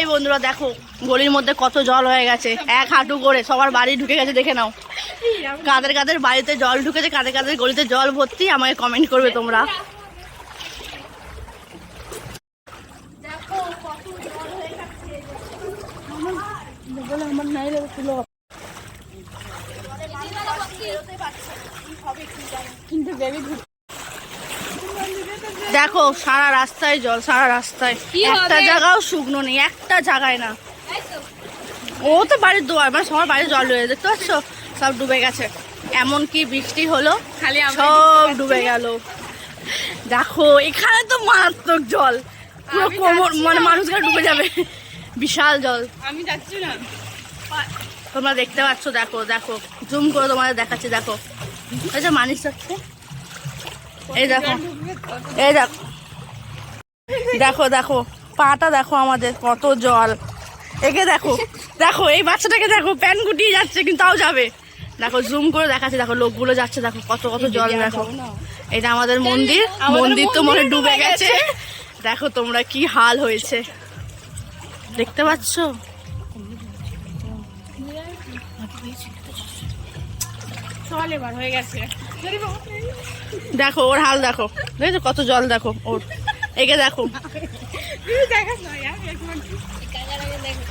এই বন্ধুরা দেখো গলির মধ্যে কত জল হয়ে গেছে, এক হাঁটু করে সবার বাড়ি ঢুকে গেছে। দেখে নাও কাদের কাদের বাড়িতে জল ঢুকেছে, কাদের কাদের গলিতে জল ভর্তি, আমাকে কমেন্ট করবে তোমরা। দেখো সারা রাস্তায় জল, সারা রাস্তায়, একটা জায়গাও শুকনো নেই, একটা জায়গায় না। ও তো বাড়ির দুয়ার, মানে সবার বাড়ির জল রয়েছে, দেখতে পাচ্ছ সব ডুবে গেছে। এমনকি বৃষ্টি হলো সব ডুবে গেল। দেখো এখানে তো মারাত্মক জল, পুরো কোমর, মানে মানুষগুলো ডুবে যাবে, বিশাল জল। আমি যাচ্ছি না, তোমরা দেখতে পাচ্ছ, দেখো দেখো জুম করে তোমাদের দেখাচ্ছি। দেখো আচ্ছা মানুষ যাচ্ছে, এই দেখো, এই দেখো, দেখো দেখো পাটা দেখো আমাদের কত জল। একে দেখো, দেখো এই বাচ্চাটাকে দেখো, প্যান গুটিয়ে যাচ্ছে কিন্তু তাও যাবে। দেখো জুম করে দেখাচ্ছি, দেখো লোকগুলো যাচ্ছে, দেখো কত কত জল। দেখো এটা আমাদের মন্দির, মন্দির তো মনে ডুবে গেছে। দেখো তোমরা কি হাল হয়েছে, দেখতে পাচ্ছ। চল এবার হয়ে গেছে। দেখো ওর হাল, দেখো দেখো কত জল, দেখো ওর। একে দেখো,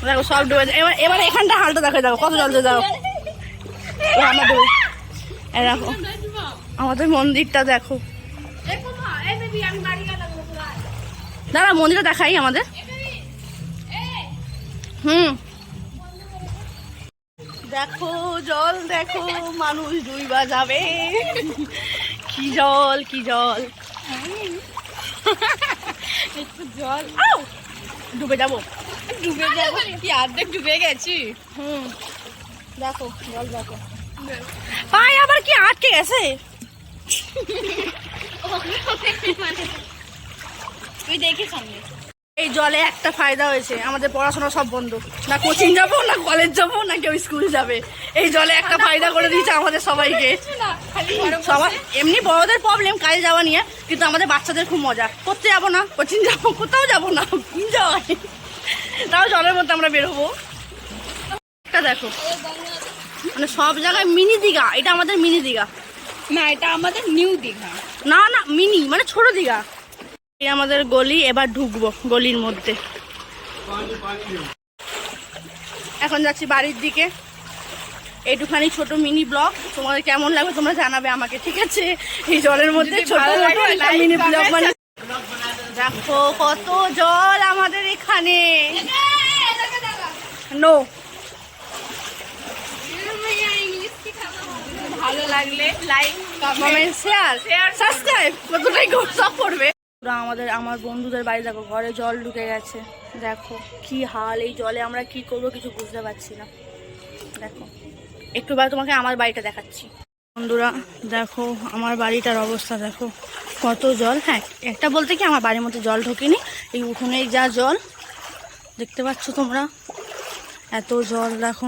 দেখো সব ডুবে। এবার এবার এখানটা হালটা দেখো, দেখো কত জল, দেখো আমাদের, দেখো আমাদের মন্দিরটা দেখো। দাঁড়া মন্দিরটা দেখাই আমাদের। দেখো জল, দেখো মানুষ ডুইবা যাবে। কি জল, কি জল, একটু জল, ডুবে যাবো, ডুবে যাবো কি, অর্ধেক ডুবে গেছি। দেখো জল, দেখো পায়ে আবার কি আটকে গেছে। তুই দেখি সামনে। এই জলে একটা ফায়দা হয়েছে, আমাদের পড়াশোনা সব বন্ধ, না কোচিং যাবো, না কলেজ যাবো, না কেউ স্কুল যাবে। এই জলে একটা ফায়দা করে দিয়েছে আমাদের সবাইকে। সবাই এমনি বড়দের প্রবলেম কাজে যাওয়া নিয়ে, কিন্তু আমাদের বাচ্চাদের খুব মজা, করতে যাবো না, কোচিং যাবো, কোথাও যাবো না, এনজয়। তাও জলের মধ্যে আমরা বেরোবো। একটা দেখো মানে সব জায়গায় মিনি দীঘা, এটা আমাদের মিনি দীঘা না, এটা আমাদের নিউ দীঘা। না না মিনি মানে ছোট দীঘা। এই আমাদের গলি, এবার ঢুকবো গলির মধ্যে। এখন যাচ্ছি বাড়ির দিকে। এইটুখানি ছোট মিনি ব্লগ, তোমাদের কেমন লাগবে তোমরা জানাবে আমাকে, ঠিক আছে। এই জলের মধ্যে ছোট মিনি ব্লগ মানে। দেখো কত জল আমাদের এখানে। নো ভালো লাগলে লাইক, কমেন্ট, শেয়ার, সাবস্ক্রাইব কতটাই সব করবে। আমার বন্ধুদের বাড়ি দেখো ঘরে জল ঢুকে গেছে, দেখো কি হাল। এই জলে আমরা কি করবো কিছু বুঝতে পারছি না। দেখো একটু বার তোমাকে আমার বাড়িটা দেখাচ্ছি। বন্ধুরা দেখো আমার বাড়িটার অবস্থা, দেখো কত জল। হ্যাঁ একটা বলতে কি আমার বাড়ির মধ্যে জল ঢোকেনি, এই উঠোনে যা জল দেখতে পাচ্ছ তোমরা, এত জল দেখো।